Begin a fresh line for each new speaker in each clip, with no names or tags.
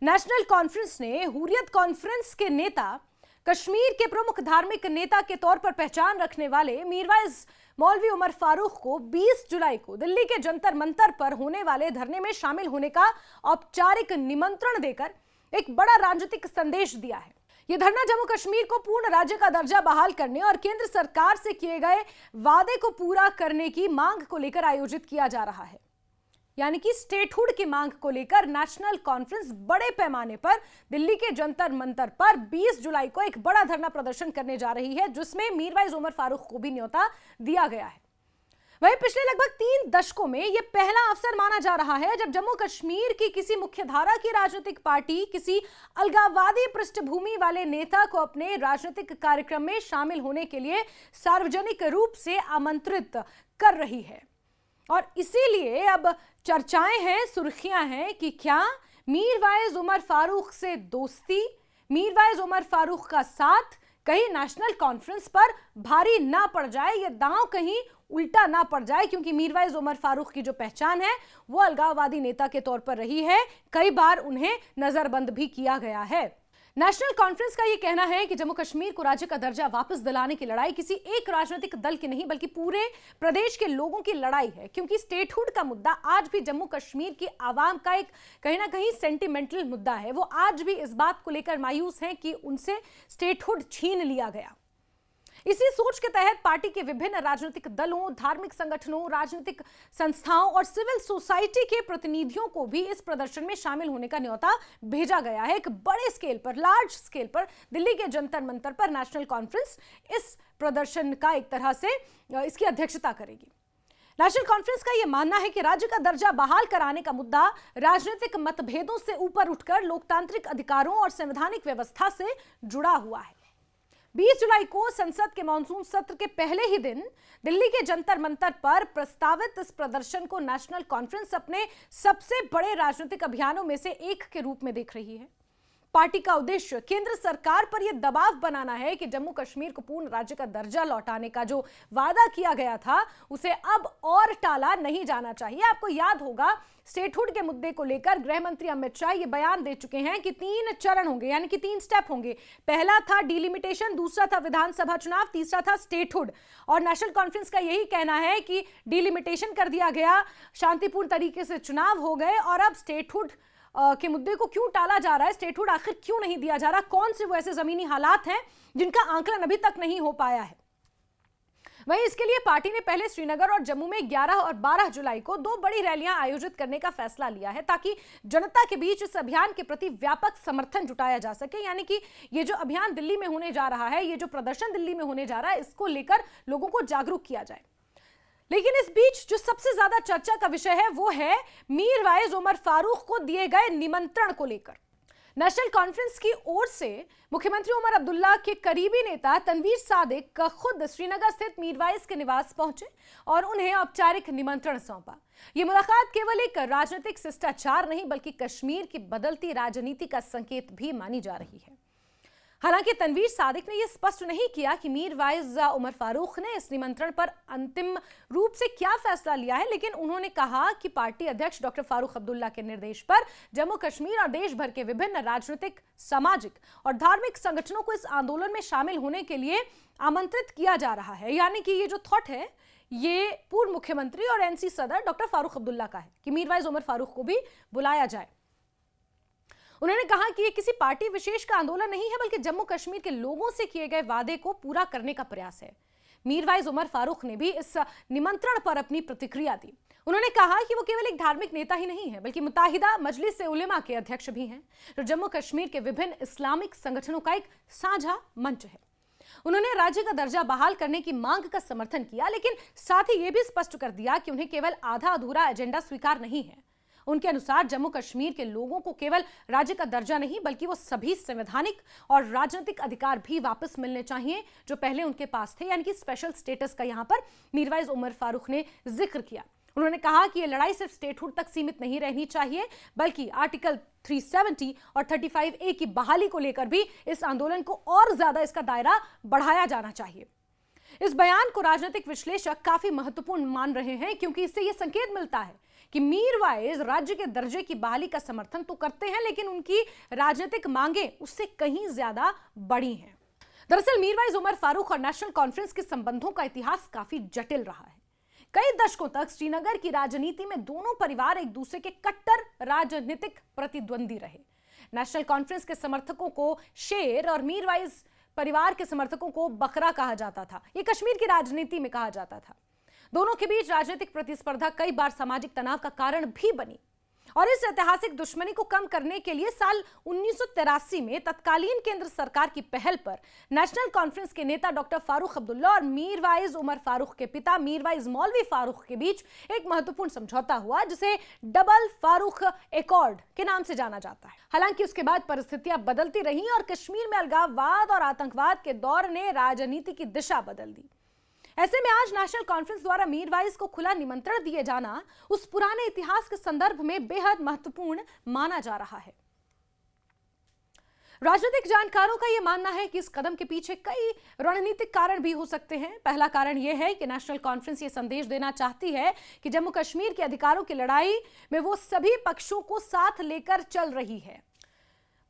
National conference ने Hurriyat conference के नेता, कश्मीर के प्रमुख धार्मिक नेता के तौर पर पहचान रखने वाले मीरवाइज मौलवी उमर फारूक को 20 जुलाई को दिल्ली के जंतर मंतर पर होने वाले धरने में शामिल होने का औपचारिक निमंत्रण देकर एक बड़ा राजनीतिक संदेश दिया है। यह धरना जम्मू कश्मीर को पूर्ण राज्य का दर्जा बहाल करने और केंद्र सरकार से किए गए वादे को पूरा करने की मांग को लेकर आयोजित किया जा रहा है। यानी कि स्टेटहुड की मांग को लेकर नेशनल कॉन्फ्रेंस बड़े पैमाने पर दिल्ली के जंतर मंतर पर 20 जुलाई को एक बड़ा धरना प्रदर्शन करने जा रही है, जिसमें मीरवाइज उमर फारूक को भी न्योता दिया गया है। वहीं पिछले लगभग 3 दशकों में यह पहला अवसर माना जा रहा है जब जम्मू कश्मीर की किसी मुख्यधारा की राजनीतिक पार्टी किसी अलगाववादी पृष्ठभूमि वाले नेता को अपने राजनीतिक कार्यक्रम में शामिल होने के लिए सार्वजनिक रूप से आमंत्रित कर रही है। और इसीलिए अब चर्चाएं हैं, सुर्खियां हैं कि क्या मीरवाइज उमर फारूक से दोस्ती, मीरवाइज उमर फारूक का साथ कहीं नेशनल कॉन्फ्रेंस पर भारी ना पड़ जाए, ये दांव कहीं उल्टा ना पड़ जाए, क्योंकि मीरवाइज उमर फारूक की जो पहचान है वो अलगाववादी नेता के तौर पर रही है। कई बार उन्हें नजरबंद भी किया गया है। नेशनल कॉन्फ्रेंस का यह कहना है कि जम्मू कश्मीर को राज्य का दर्जा वापस दिलाने की लड़ाई किसी एक राजनीतिक दल की नहीं बल्कि पूरे प्रदेश के लोगों की लड़ाई है, क्योंकि स्टेटहुड का मुद्दा आज भी जम्मू कश्मीर की आवाम का एक कहीं ना कहीं सेंटिमेंटल मुद्दा है। वो आज भी इस बात को लेकर मायूस हैं कि उनसे स्टेटहुड छीन लिया गया। इसी सोच के तहत पार्टी के विभिन्न राजनीतिक दलों, धार्मिक संगठनों, राजनीतिक संस्थाओं और सिविल सोसाइटी के प्रतिनिधियों को भी इस प्रदर्शन में शामिल होने का न्योता भेजा गया है। एक बड़े स्केल पर, लार्ज स्केल पर दिल्ली के जंतर मंतर पर नेशनल कॉन्फ्रेंस इस प्रदर्शन का एक तरह से इसकी अध्यक्षता करेगी। नेशनल कॉन्फ्रेंस का यह मानना है कि राज्य का दर्जा बहाल कराने का मुद्दा राजनीतिक मतभेदों से ऊपर उठकर लोकतांत्रिक अधिकारों और संवैधानिक व्यवस्था से जुड़ा हुआ है। 20 जुलाई को संसद के मॉनसून सत्र के पहले ही दिन दिल्ली के जंतर मंतर पर प्रस्तावित इस प्रदर्शन को नेशनल कॉन्फ्रेंस अपने सबसे बड़े राजनीतिक अभियानों में से एक के रूप में देख रही है। पार्टी का उद्देश्य केंद्र सरकार पर यह दबाव बनाना है कि जम्मू कश्मीर को पूर्ण राज्य का दर्जा लौटाने का जो वादा किया गया था उसे अब और टाला नहीं जाना चाहिए। आपको याद होगा, स्टेटहुड के मुद्दे को लेकर गृह मंत्री अमित शाह ये बयान दे चुके हैं कि 3 चरण होंगे, यानी कि 3 स्टेप होंगे। पहला था डिलिमिटेशन, दूसरा था विधानसभा चुनाव, तीसरा था स्टेटहुड। और नेशनल कॉन्फ्रेंस का यही कहना है कि डिलिमिटेशन कर दिया गया, शांतिपूर्ण तरीके से चुनाव हो गए, और अब स्टेटहुड के मुद्दे को क्यों टाला जा रहा है, स्टेटहुड आखिर क्यों नहीं दिया जा रहा, कौन से वो ऐसे जमीनी हालात हैं जिनका आंकलन अभी तक नहीं हो पाया है। वहीं इसके लिए पार्टी ने पहले श्रीनगर और जम्मू में 11 और 12 जुलाई को 2 बड़ी रैलियां आयोजित करने का फैसला लिया है, ताकि जनता के बीच इस अभियान के प्रति व्यापक समर्थन जुटाया जा सके। यानी कि ये जो अभियान दिल्ली में होने जा रहा है, ये जो प्रदर्शन दिल्ली में होने जा रहा है, इसको लेकर लोगों को जागरूक किया जाए। लेकिन इस बीच जो सबसे ज्यादा चर्चा का विषय है वो है मीरवाइज उमर फारूक को दिए गए निमंत्रण को लेकर। नेशनल कॉन्फ्रेंस की ओर से मुख्यमंत्री उमर अब्दुल्ला के करीबी नेता तनवीर सादिक खुद श्रीनगर स्थित मीरवाइज के निवास पहुंचे और उन्हें औपचारिक निमंत्रण सौंपा। यह मुलाकात केवल एक राजनीतिक शिष्टाचार नहीं बल्कि कश्मीर की बदलती राजनीति का संकेत भी मानी जा रही है। हालांकि तनवीर सादिक ने यह स्पष्ट नहीं किया कि मीरवाइज उमर फारूक ने इस निमंत्रण पर अंतिम रूप से क्या फैसला लिया है, लेकिन उन्होंने कहा कि पार्टी अध्यक्ष डॉक्टर फारूक अब्दुल्ला के निर्देश पर जम्मू कश्मीर और देश भर के विभिन्न राजनीतिक, सामाजिक और धार्मिक संगठनों को इस आंदोलन में शामिल होने के लिए आमंत्रित किया जा रहा है। यानी कि ये जो थॉट है ये पूर्व मुख्यमंत्री और एनसी सदर डॉक्टर फारूक अब्दुल्ला का है कि मीरवाइज उमर फारूक को भी बुलाया जाए। उन्होंने कहा कि ये किसी पार्टी विशेष का आंदोलन नहीं है बल्कि जम्मू कश्मीर के लोगों से किए गए वादे को पूरा करने का प्रयास है। मीरवाइज उमर फारूक ने भी इस निमंत्रण पर अपनी प्रतिक्रिया दी। उन्होंने कहा कि वो केवल एक धार्मिक नेता ही नहीं है बल्कि मुत्ताहिदा मजलिस उलेमा के अध्यक्ष भी हैं, जो जम्मू कश्मीर के विभिन्न इस्लामिक संगठनों का एक साझा मंच है। उन्होंने राज्य का दर्जा बहाल करने की मांग का समर्थन किया, लेकिन साथ ही यह भी स्पष्ट कर दिया कि उन्हें केवल आधा अधूरा एजेंडा स्वीकार नहीं है। उनके अनुसार जम्मू कश्मीर के लोगों को केवल राज्य का दर्जा नहीं बल्कि वो सभी संवैधानिक और राजनीतिक अधिकार भी वापस मिलने चाहिए जो पहले उनके पास थे, यानी कि स्पेशल स्टेटस का यहां पर मीरवाइज उमर फारूक ने जिक्र किया। उन्होंने कहा कि यह लड़ाई सिर्फ स्टेटहुड तक सीमित नहीं रहनी चाहिए बल्कि आर्टिकल 370 और 35A की बहाली को लेकर भी इस आंदोलन को और ज्यादा इसका दायरा बढ़ाया जाना चाहिए। इस बयान को राजनीतिक विश्लेषक काफी महत्वपूर्ण मान रहे हैं, क्योंकि इससे यह संकेत मिलता है कि मीरवाइज राज्य के दर्जे की बहाली का समर्थन तो करते हैं, लेकिन उनकी राजनीतिक मांगें उससे कहीं ज्यादा बड़ी हैं। दरअसल मीरवाइज उमर फारूक और नेशनल कॉन्फ्रेंस के संबंधों का इतिहास काफी जटिल रहा है। कई दशकों तक श्रीनगर की राजनीति में दोनों परिवार एक दूसरे के कट्टर राजनीतिक प्रतिद्वंदी रहे। नेशनल कॉन्फ्रेंस के समर्थकों को शेर और मीरवाइज परिवार के समर्थकों को बकरा कहा जाता था। यह कश्मीर की राजनीति में कहा जाता था। दोनों के बीच राजनीतिक प्रतिस्पर्धा कई बार सामाजिक तनाव का कारण भी बनी और इस ऐतिहासिक दुश्मनी को कम करने के लिए साल 1983 में तत्कालीन केंद्र सरकार की पहल पर नेशनल कॉन्फ्रेंस के नेता डॉक्टर फारूक अब्दुल्ला और मीरवाइज उमर फारूक के पिता मीरवाइज मौलवी फारूक के बीच एक महत्वपूर्ण समझौता हुआ, जिसे डबल फारूक एकॉर्ड के नाम से जाना जाता है। हालांकि उसके बाद परिस्थितियां बदलती रहीं और कश्मीर में अलगाववाद और आतंकवाद के दौर ने राजनीति की दिशा बदल दी। ऐसे में आज नेशनल कॉन्फ्रेंस द्वारा मीरवाइज को खुला निमंत्रण दिए जाना उस पुराने इतिहास के संदर्भ में बेहद महत्वपूर्ण माना जा रहा है। राजनीतिक जानकारों का यह मानना है कि इस कदम के पीछे कई रणनीतिक कारण भी हो सकते हैं। पहला कारण यह है कि नेशनल कॉन्फ्रेंस ये संदेश देना चाहती है कि जम्मू कश्मीर के अधिकारों की लड़ाई में वो सभी पक्षों को साथ लेकर चल रही है।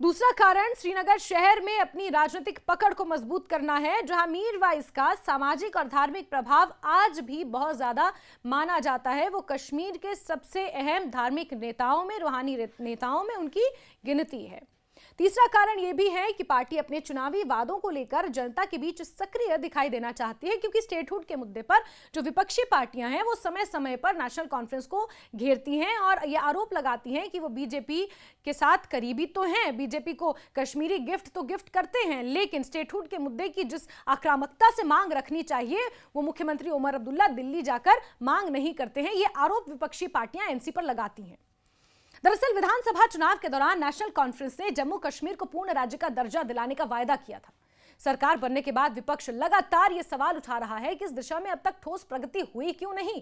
दूसरा कारण श्रीनगर शहर में अपनी राजनीतिक पकड़ को मजबूत करना है, जहां मीरवाइज का सामाजिक और धार्मिक प्रभाव आज भी बहुत ज्यादा माना जाता है। वो कश्मीर के सबसे अहम धार्मिक नेताओं में, रूहानी नेताओं में उनकी गिनती है। तीसरा कारण यह भी है कि पार्टी अपने चुनावी वादों को लेकर जनता के बीच सक्रिय दिखाई देना चाहती है, क्योंकि स्टेटहुड के मुद्दे पर जो विपक्षी पार्टियां हैं वो समय समय पर नेशनल कॉन्फ्रेंस को घेरती हैं और ये आरोप लगाती हैं कि वो बीजेपी के साथ करीबी तो हैं, बीजेपी को कश्मीरी गिफ्ट तो गिफ्ट करते हैं, लेकिन स्टेटहुड के मुद्दे की जिस आक्रामकता से मांग रखनी चाहिए वो मुख्यमंत्री उमर अब्दुल्ला दिल्ली जाकर मांग नहीं करते हैं। ये आरोप विपक्षी पार्टियां एनसी पर लगाती हैं। दरअसल विधानसभा चुनाव के दौरान नेशनल कॉन्फ्रेंस ने जम्मू कश्मीर को पूर्ण राज्य का दर्जा दिलाने का वायदा किया था। सरकार बनने के बाद विपक्ष लगातार यह सवाल उठा रहा है कि इस दिशा में अब तक ठोस प्रगति हुई क्यों नहीं।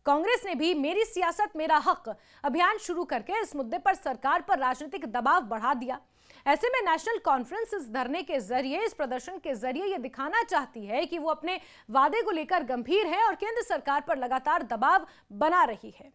कांग्रेस ने भी मेरी सियासत मेरा हक अभियान शुरू करके इस मुद्दे पर सरकार पर राजनीतिक दबाव बढ़ा दिया। ऐसे में नेशनल कॉन्फ्रेंस इस धरने के जरिए, इस प्रदर्शन के जरिए यह दिखाना चाहती है कि वो अपने वादे को लेकर गंभीर है और केंद्र सरकार पर लगातार दबाव बना रही है।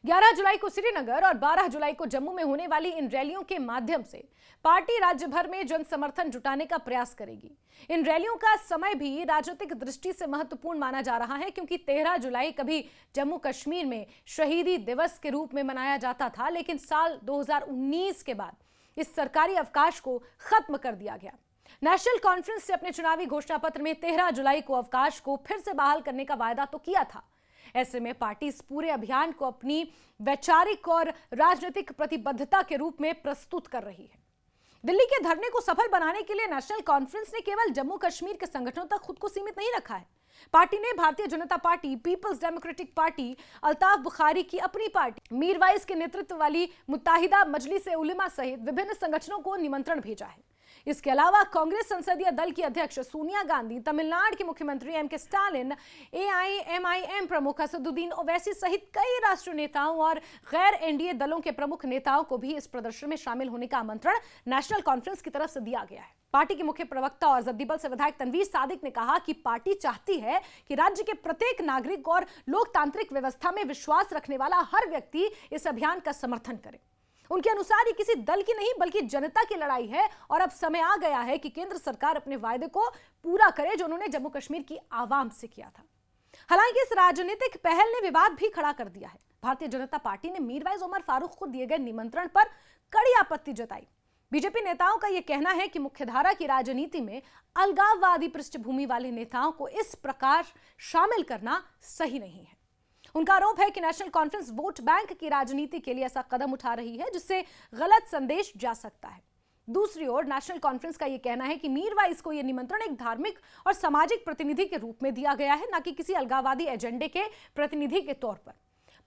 11 जुलाई को श्रीनगर और 12 जुलाई को जम्मू में होने वाली इन रैलियों के माध्यम से पार्टी राज्य भर में जन समर्थन जुटाने का प्रयास करेगी। इन रैलियों का समय भी राजनीतिक दृष्टि से महत्वपूर्ण माना जा रहा है, क्योंकि 13 जुलाई कभी जम्मू कश्मीर में शहीदी दिवस के रूप में मनाया जाता था, लेकिन साल 2019 के बाद इस सरकारी अवकाश को खत्म कर दिया गया। नेशनल कॉन्फ्रेंस से अपने चुनावी घोषणा पत्र में 13 जुलाई को अवकाश को फिर से बहाल करने का वायदा तो किया था। ऐसे में पार्टी इस पूरे अभियान को अपनी वैचारिक और राजनीतिक प्रतिबद्धता के रूप में प्रस्तुत कर रही है। दिल्ली के धरने को सफल बनाने के लिए नेशनल कॉन्फ्रेंस ने केवल जम्मू कश्मीर के संगठनों तक खुद को सीमित नहीं रखा है। पार्टी ने Bharatiya Janata party, people's democratic party, Altaf Bukhari की अपनी पार्टी, मीरवाइज के नेतृत्व वाली मुत्ताहिदा मजलिस ए उलेमा सहित विभिन्न संगठनों को निमंत्रण भेजा है। इसके अलावा कांग्रेस संसदीय दल की अध्यक्ष सोनिया गांधी, तमिलनाडु के मुख्यमंत्री एम के स्टालिन, एआईएमआईएम प्रमुख असदुद्दीन ओवैसी सहित कई राष्ट्रीय नेताओं और गैर एनडीए दलों के प्रमुख नेताओं को भी इस प्रदर्शन में शामिल होने का आमंत्रण नेशनल कॉन्फ्रेंस की तरफ से दिया गया है। पार्टी के मुख्य प्रवक्ता और जद्दीबल से विधायक तनवीर सादिक ने कहा कि पार्टी चाहती है कि राज्य के प्रत्येक नागरिक और लोकतांत्रिक व्यवस्था में विश्वास रखने वाला हर व्यक्ति इस अभियान का समर्थन करे। उनके अनुसार ये किसी दल की नहीं बल्कि जनता की लड़ाई है और अब समय आ गया है कि केंद्र सरकार अपने वायदे को पूरा करे जो उन्होंने जम्मू कश्मीर की आवाम से किया था। हालांकि इस राजनीतिक पहल ने विवाद भी खड़ा कर दिया है। भारतीय जनता पार्टी ने मीरवाइज उमर फारूक को दिए गए निमंत्रण पर कड़ी आपत्ति जताई। बीजेपी नेताओं का यह कहना है कि मुख्यधारा की राजनीति में अलगाववादी पृष्ठभूमि वाले नेताओं को इस प्रकार शामिल करना सही नहीं है। उनका आरोप है कि नेशनल कॉन्फ्रेंस वोट बैंक की राजनीति के लिए ऐसा कदम उठा रही है जिससे गलत संदेश जा सकता है। दूसरी ओर नेशनल कॉन्फ्रेंस का यह कहना है कि मीरवाइज को यह निमंत्रण एक धार्मिक और सामाजिक प्रतिनिधि के रूप में दिया गया है, न कि किसी अलगाववादी एजेंडे के प्रतिनिधि के तौर पर।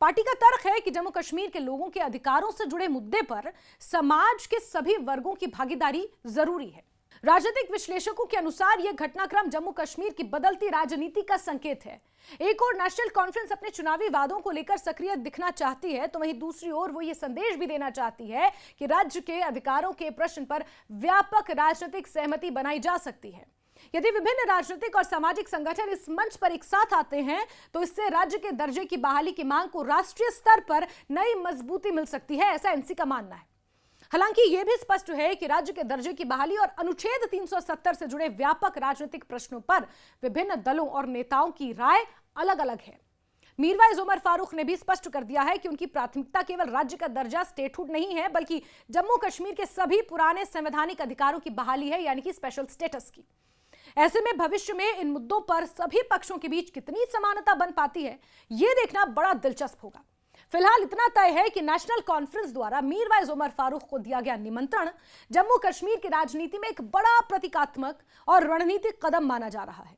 पार्टी का तर्क है कि जम्मू कश्मीर के लोगों के अधिकारों से जुड़े मुद्दे पर समाज के सभी वर्गों की भागीदारी जरूरी है। राजनीतिक विश्लेषकों के अनुसार यह घटनाक्रम जम्मू कश्मीर की बदलती राजनीति का संकेत है। एक ओर नेशनल कॉन्फ्रेंस अपने चुनावी वादों को लेकर सक्रिय दिखना चाहती है, तो वहीं दूसरी ओर वो ये संदेश भी देना चाहती है कि राज्य के अधिकारों के प्रश्न पर व्यापक राजनीतिक सहमति बनाई जा सकती है। यदि विभिन्न राजनीतिक और सामाजिक संगठन इस मंच पर एक साथ आते हैं तो इससे राज्य के दर्जे की बहाली की मांग को राष्ट्रीय स्तर पर नई मजबूती मिल सकती है, ऐसा एनसी का मानना है। हालांकि यह भी स्पष्ट है कि राज्य के दर्जे की बहाली और अनुच्छेद 370 से जुड़े व्यापक राजनीतिक प्रश्नों पर विभिन्न दलों और नेताओं की राय अलग अलग है। मीरवाइज उमर फारूक ने भी स्पष्ट कर दिया है कि उनकी प्राथमिकता केवल राज्य का दर्जा स्टेटहुड नहीं है, बल्कि जम्मू कश्मीर के सभी पुराने संवैधानिक अधिकारों की बहाली है, यानी कि स्पेशल स्टेटस की। ऐसे में भविष्य में इन मुद्दों पर सभी पक्षों के बीच कितनी समानता बन पाती है, यह देखना बड़ा दिलचस्प होगा। फिलहाल इतना तय है कि नेशनल कॉन्फ्रेंस द्वारा मीरवाइज उमर फारूक को दिया गया निमंत्रण जम्मू कश्मीर की राजनीति में एक बड़ा प्रतीकात्मक और रणनीतिक कदम माना जा रहा है।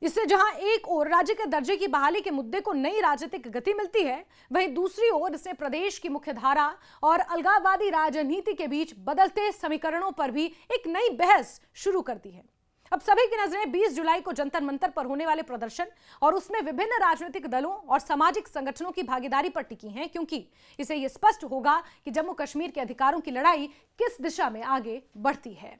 इससे जहां एक ओर राज्य के दर्जे की बहाली के मुद्दे को नई राजनीतिक गति मिलती है, वहीं दूसरी ओर इसने प्रदेश की मुख्यधारा और अलगाववादी राजनीति के बीच बदलते समीकरणों पर भी एक नई बहस शुरू कर दी है। अब सभी की नजरें 20 जुलाई को जंतर मंतर पर होने वाले प्रदर्शन और उसमें विभिन्न राजनीतिक दलों और सामाजिक संगठनों की भागीदारी पर टिकी हैं, क्योंकि इसे यह स्पष्ट होगा कि जम्मू कश्मीर के अधिकारों की लड़ाई किस दिशा में आगे बढ़ती है।